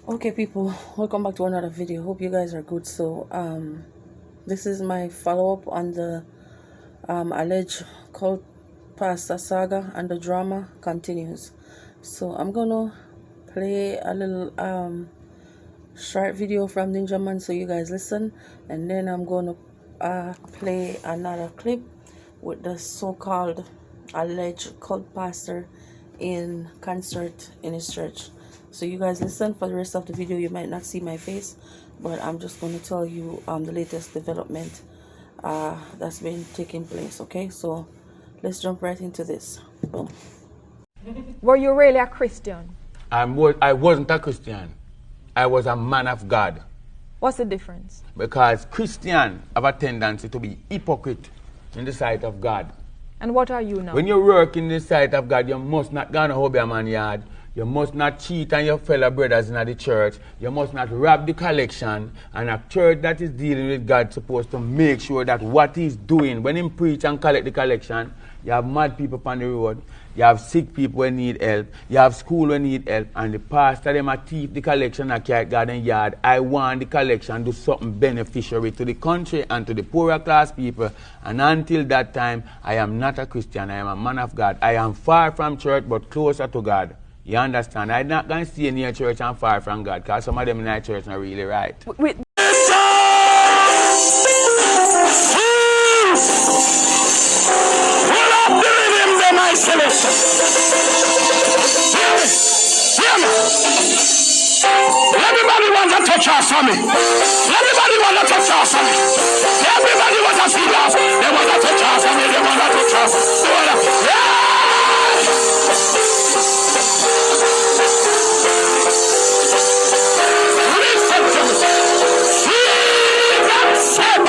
Okay, people, welcome back to another video. Hope you guys are good. So this is my follow-up on the alleged cult pastor saga, and the drama continues. So I'm gonna play a little short video from Ninja Man so you guys listen, and then I'm gonna play another clip with the so-called alleged cult pastor in concert in his church. So you guys listen. For the rest of the video you might not see my face, but I'm just going to tell you the latest development that's been taking place. Okay, so let's jump right into this. Boom. Were you really a Christian? I wasn't a Christian. I was a man of God. What's the difference? Because Christians have a tendency to be hypocrite in the sight of God. And what are you now? When you work in the sight of God, you must not go to a man yard. You must not cheat on your fellow brothers in the church. You must not rob the collection. And a church that is dealing with God is supposed to make sure that what he's doing, when he preach and collect the collection, you have mad people on the road, you have sick people who need help, you have school who need help, and the pastor them a thief the collection at Carrot Garden Yard. I want the collection do something beneficiary to the country and to the poorer class people. And until that time, I am not a Christian, I am a man of God. I am far from church but closer to God. You understand? I'm not going to stay near church and far from God, because some of them in our church are really right. Wait. Everybody want to touch us on me. Everybody want to touch us on me. Everybody want to see us. They want to touch us on me. They want to touch us. Listen to me. Freedom said.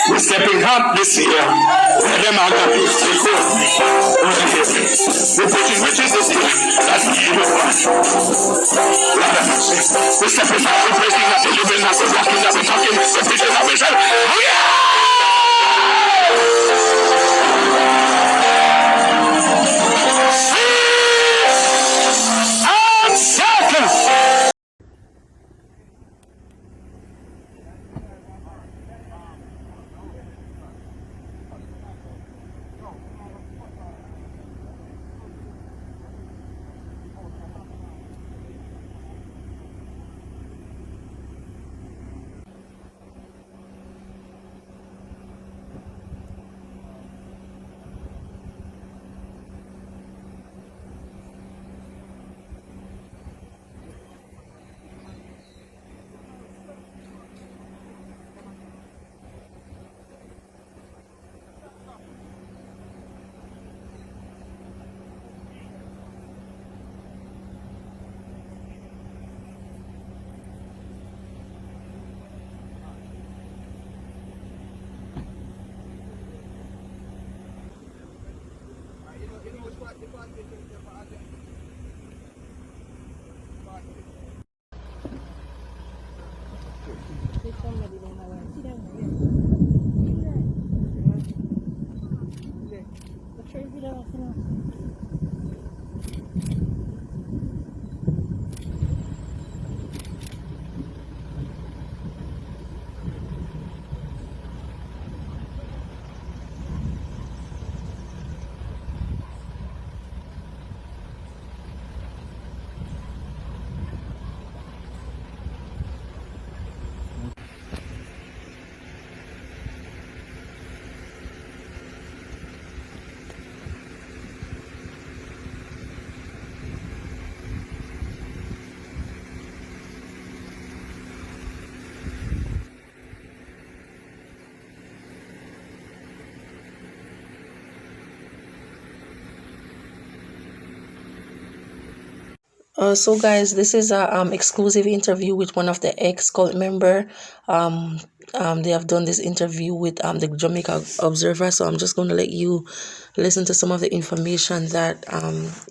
We're stepping up this year. Them are the people. We're putting riches this year. That's the evil one. We're stepping up. We're praising up. We're living up. We're walking up. We're talking. We're preaching up. We're saying, So guys, this is a exclusive interview with one of the ex-cult member. they have done this interview with the Jamaica Observer. So I'm just going to let you listen to some of the information that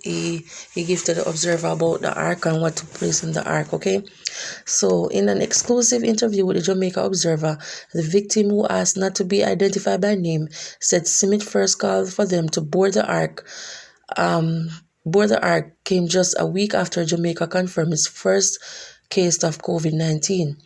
he gave to the Observer about the ark and what took place in the ark. Okay, so in an exclusive interview with the Jamaica Observer, the victim, who asked not to be identified by name, said Smith first called for them to board the ark. Board the ark came just a week after Jamaica confirmed its first case of COVID-19.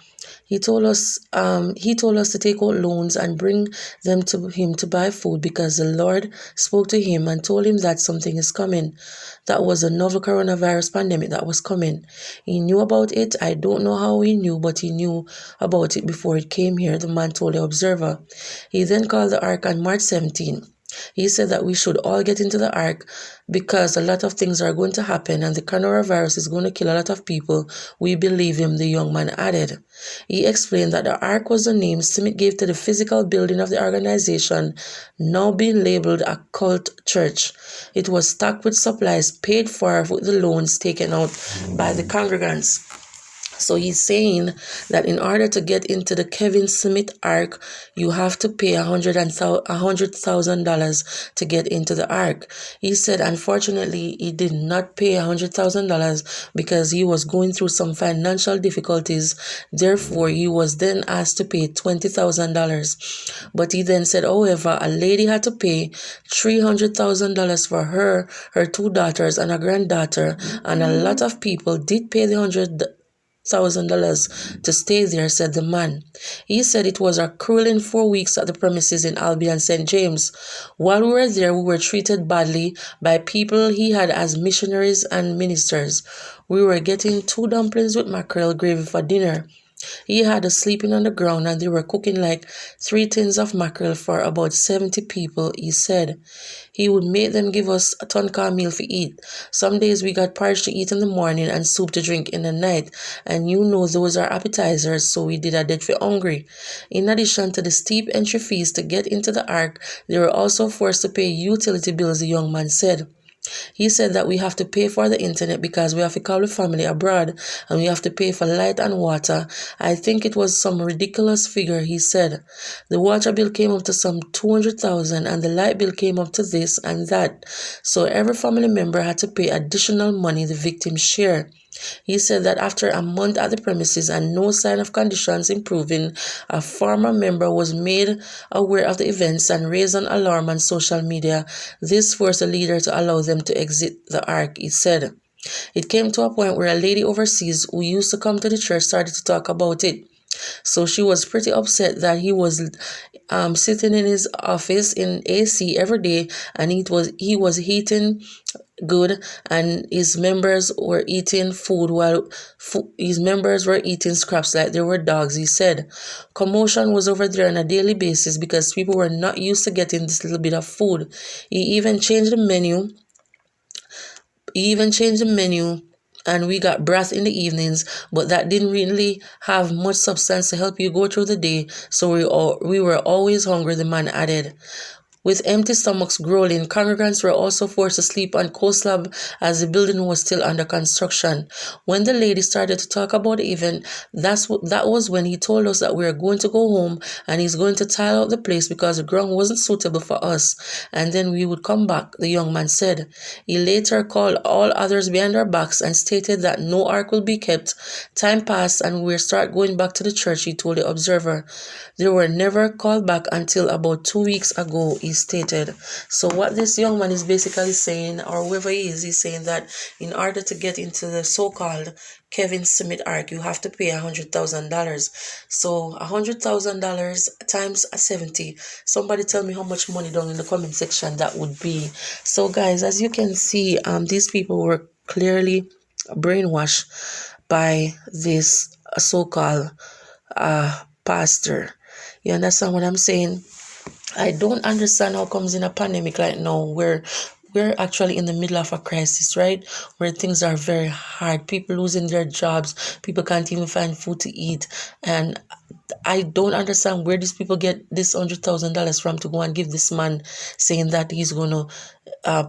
He told us to take out loans and bring them to him to buy food because the Lord spoke to him and told him that something is coming. That was a novel coronavirus pandemic that was coming. He knew about it. I don't know how he knew, but he knew about it before it came here, the man told the Observer. He then called the ark on March 17. He said that we should all get into the ark because a lot of things are going to happen and the coronavirus is going to kill a lot of people. We believe him, the young man added. He explained that the ark was the name Smith gave to the physical building of the organization, now being labeled a cult church. It was stocked with supplies paid for with the loans taken out by the congregants. So he's saying that in order to get into the Kevin Smith ark, you have to pay $100,000 to get into the ark. He said, unfortunately, he did not pay $100,000 because he was going through some financial difficulties. Therefore, he was then asked to pay $20,000. But he then said, however, a lady had to pay $300,000 for her two daughters, and a granddaughter, and a lot of people did pay the $100,000 to stay there, said the man. He said it was a grueling 4 weeks at the premises in Albion and St. James. While we were there, we were treated badly by people he had as missionaries and ministers. We were getting 2 dumplings with mackerel gravy for dinner. He had us sleeping on the ground and they were cooking like 3 tins of mackerel for about 70 people, he said. He would make them give us a tonka meal to eat. Some days we got porridge to eat in the morning and soup to drink in the night. And you know those are appetizers, so we did a dead for hungry. In addition to the steep entry fees to get into the ark, they were also forced to pay utility bills, the young man said. He said that we have to pay for the internet because we have to call the family abroad and we have to pay for light and water. I think it was some ridiculous figure, he said. The water bill came up to some $200,000 and the light bill came up to this and that. So every family member had to pay additional money, the victim shared. He said that after a month at the premises and no sign of conditions improving, a former member was made aware of the events and raised an alarm on social media. This forced the leader to allow them to exit the ark, he said. It came to a point where a lady overseas who used to come to the church started to talk about it. So she was pretty upset that he was sitting in his office in AC every day and he was eating good and his members were eating food while his members were eating scraps like they were dogs, he said. Commotion was over there on a daily basis because people were not used to getting this little bit of food. He even changed the menu and we got broth in the evenings, but that didn't really have much substance to help you go through the day, so we were always hungry, the man added. With empty stomachs growling, congregants were also forced to sleep on coal slab as the building was still under construction. When the lady started to talk about the event, that was when he told us that we were going to go home and he's going to tile out the place because the ground wasn't suitable for us, and then we would come back, the young man said. He later called all others behind our backs and stated that no ark will be kept. Time passed and we'll start going back to the church, he told the Observer. They were never called back until about 2 weeks ago, he stated. So what this young man is basically saying, or whoever he is, he's saying that in order to get into the so-called Kevin Smith ark, you have to pay $100,000. So $100,000 times 70. Somebody tell me how much money down in the comment section that would be. So guys, as you can see, these people were clearly brainwashed by this so-called pastor. You understand what I'm saying? I don't understand how comes in a pandemic like now where we're actually in the middle of a crisis, right? Where things are very hard. People losing their jobs. People can't even find food to eat. And I don't understand where these people get this $100,000 from to go and give this man saying that he's going to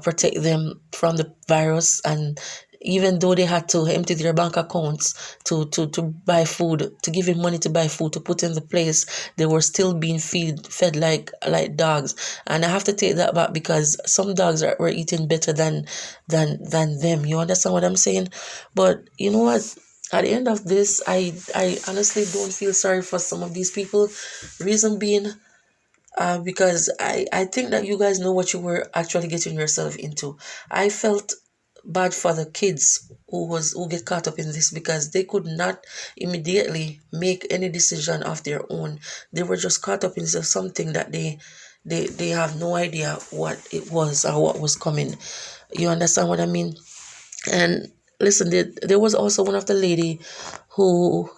protect them from the virus and even though they had to empty their bank accounts to buy food, to give him money to buy food to put in the place, they were still being fed like dogs. And I have to take that back, because some dogs were eating better than them. You understand what I'm saying? But you know what? At the end of this, I honestly don't feel sorry for some of these people. Reason being, because I think that you guys know what you were actually getting yourself into. I felt bad for the kids who get caught up in this, because they could not immediately make any decision of their own. They were just caught up into something that they have no idea what it was or what was coming. You understand what I mean? And listen, there was also one of the lady who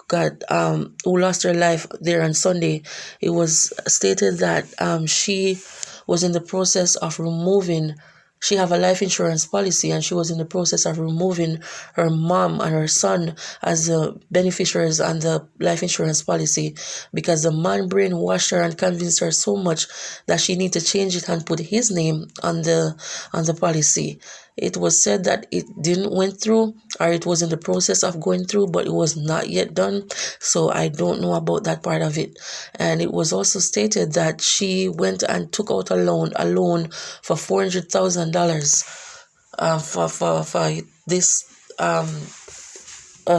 lost her life there on Sunday. It was stated that she was in the process of removing. She have a life insurance policy, and she was in the process of removing her mom and her son as the beneficiaries on the life insurance policy, because the man brainwashed her and convinced her so much that she need to change it and put his name on the policy. It was said that it didn't went through, or it was in the process of going through, but it was not yet done. So I don't know about that part of it. And it was also stated that she went and took out a loan for $400,000 for this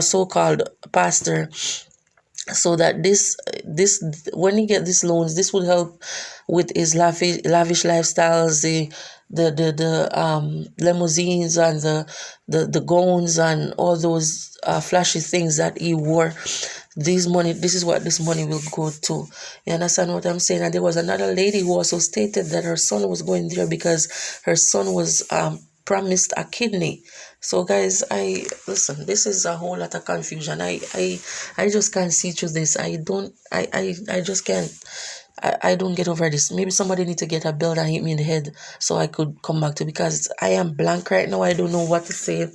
so-called pastor, so that this when he get these loans, this would help with his lavish lifestyles, the limousines and the gowns and all those flashy things that he wore. This is what this money will go to. You understand what I'm saying? And there was another lady who also stated that her son was going there because her son was promised a kidney. So guys, listen, this is a whole lot of confusion. I just can't see through this. I just can't. I don't get over this. Maybe somebody need to get a belt and hit me in the head so I could come back to, because I am blank right now. I don't know what to say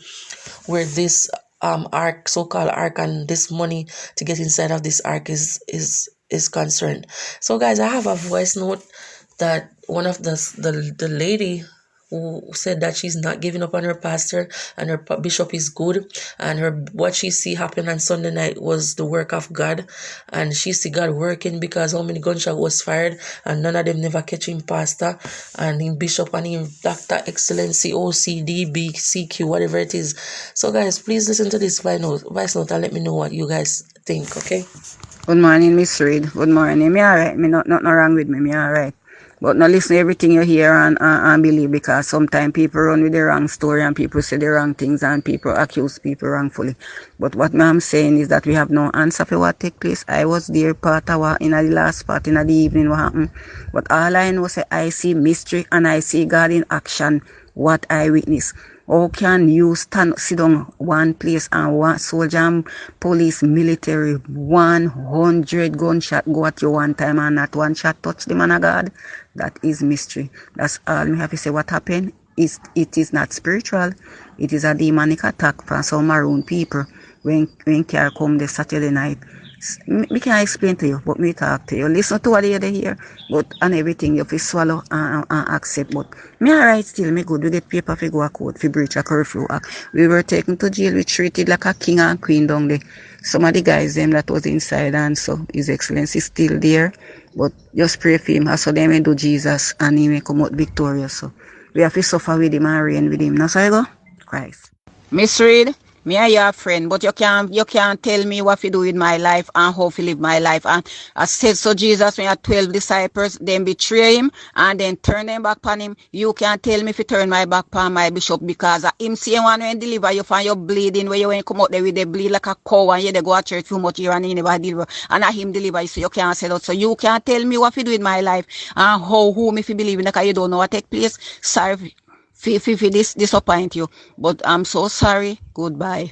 where this ark, so-called ark, and this money to get inside of this ark is concerned. So guys, I have a voice note that one of the lady who said that she's not giving up on her pastor and her bishop is good, and what she see happen on Sunday night was the work of God, and she see God working, because how many gunshot was fired and none of them never catch him pastor and him bishop and him Dr. Excellency OCD BCQ, whatever it is. So guys, please listen to this voice note and let me know what you guys think. Okay. Good morning, Miss Reed. Good morning. Me alright. Me nothing wrong with me. Me alright. But now listen to everything you hear and believe, because sometimes people run with the wrong story and people say the wrong things and people accuse people wrongfully. But what I'm saying is that we have no answer for what take place. I was there part of what in the last part in the evening what happened. But all I know is I see mystery and I see God in action, what I witness. How can you sit down one place and one soldier and police, military, 100 gunshot go at you one time and not one shot touch the man of God? That is mystery. That's all we have to say. What happened is it is not spiritual. It is a demonic attack from some maroon people when car come the Saturday night. Me can't explain to you, but me talk to you. Listen to what you hear, but and everything you have to swallow and accept. But me alright still, me good. We get paper for go a court for breach a curfew act. We were taken to jail. We treated like a king and queen down there. Some of the guys them that was inside, and so His Excellency is still there. But just pray for him. So they may do Jesus and he may come out victorious. So we have to suffer with him and reign with him. Now so you go? Christ. Miss Reed, me are your friend, but you can't tell me what to do with my life and how to live my life. And I said so Jesus, when you had 12 disciples, then betray him and then turn them back on him. You can't tell me to turn my back on my bishop, because him same one when deliver you from your bleeding, where you when you come out there with the bleed like a cow and you they go to church too much here and he never deliver. And him deliver you, so you can't say that. So you can't tell me what to do with my life and who me fi believe in, because you don't know what take place. Sorry. This disappoint you, but I'm so sorry. Goodbye.